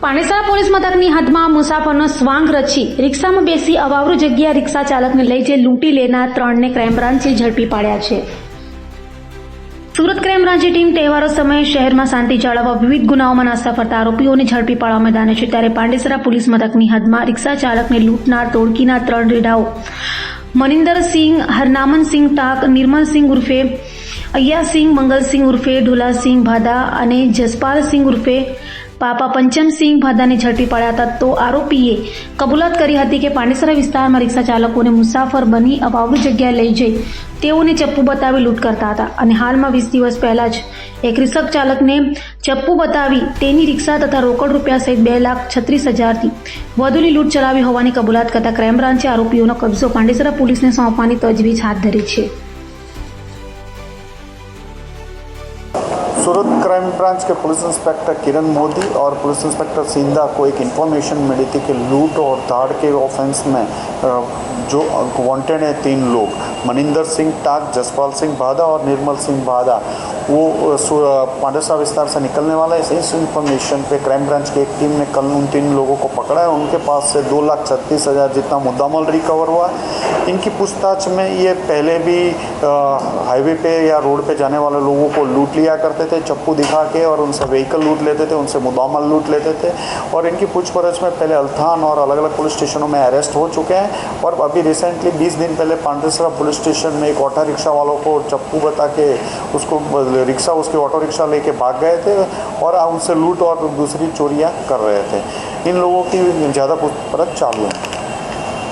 પાણીસરા police મથકની હદમાં મુસાફરનો સ્વાંગ રચી રિક્ષામાં બેસી અવાવરૂ જગ્યા રિક્ષા ચાલકને લઈ જઈ લૂંટી લેનાર 3ને ક્રાઇમ બ્રાન્ચે ઝડપી પાડ્યા છે। સુરત ક્રાઇમ બ્રાન્ચની ટીમ તહેવારો સમયે શહેરમાં શાંતિ જાળવવા વિવિધ ગુનાઓમાં નાસ્તા ફરતા આરોપીઓને ઝડપી પાડવા મેદાને છે। ત્યારે પાંડેસરા પોલીસ મથકની હદમાં રિક્ષા ચાલકને લૂંટનાર ટોળકીના 3 રેડાઓ મનિંદરસિંહ, હરનામનસિંહ ટાક, નિર્મલસિંહ ઉર્ફે અય્યાસિંહ, મંગલસિંહ ઉર્ફે ઢોલાસિંહ ભાદા અને જસપાલસિંહ ઉર્ફે પાપા પંચમસિંહ ભાદાને ઝડપી પાડ્યા હતા। તો આરોપીએ કબૂલાત કરી હતી કે પાંડેસરા વિસ્તારમાં રિક્ષા ચાલકોને મુસાફર બની અવાવરૂ જગ્યાએ લઈ જઈ તેઓને ચપ્પુ બતાવી લૂંટ કરતા હતા અને હાલમાં 20 દિવસ પહેલા જ એક રિક્ષા ચાલકને ચપ્પુ બતાવી તેની રિક્ષા તથા રોકડ રૂપિયા સહિત 2,36,000થી વધુની લૂંટ ચલાવી હોવાની કબૂલાત કરતા ક્રાઇમ બ્રાન્ચે આરોપીઓનો કબજો પાંડેસરા પોલીસને સોંપવાની તજવીજ હાથ ધરી છે। सूरत क्राइम ब्रांच के पुलिस इंस्पेक्टर किरण मोदी और पुलिस इंस्पेक्टर सिंधा को एक इन्फॉर्मेशन मिली थी कि लूट और धाड़ के ऑफेंस में जो वांटेड है 3 लोग मनिंदर सिंह टाक, जसपाल सिंह भादा और निर्मल सिंह भादा, वो पांडेसरा विस्तार से निकलने वाला है। इस इन्फॉर्मेशन पे क्राइम ब्रांच की एक टीम ने कल उन 3 लोगों को पकड़ा है। उनके पास से 2,36,000 जितना मुद्दामाल रिकवर हुआ है। इनकी पूछताछ में ये पहले भी हाईवे पे या रोड पे जाने वाले लोगों को लूट लिया करते थे, चप्पू दिखा के, और उनसे व्हीकल लूट लेते थे, उनसे मुद्दामाल लूट लेते थे। और इनकी पूछपरछ में पहले अल्थान और अलग अलग पुलिस स्टेशनों में अरेस्ट हो चुके हैं। और अभी रिसेंटली 20 दिन पहले पांडेसरा पुलिस स्टेशन में एक ऑटो रिक्शा वालों को चप्पू बता के उसको रिक्शा उसकी ऑटो रिक्शा लेके भाग गए थे और उनसे लूट और दूसरी चोरियां कर रहे थे। इन लोगों की ज़्यादा पूछपरछ चालू है।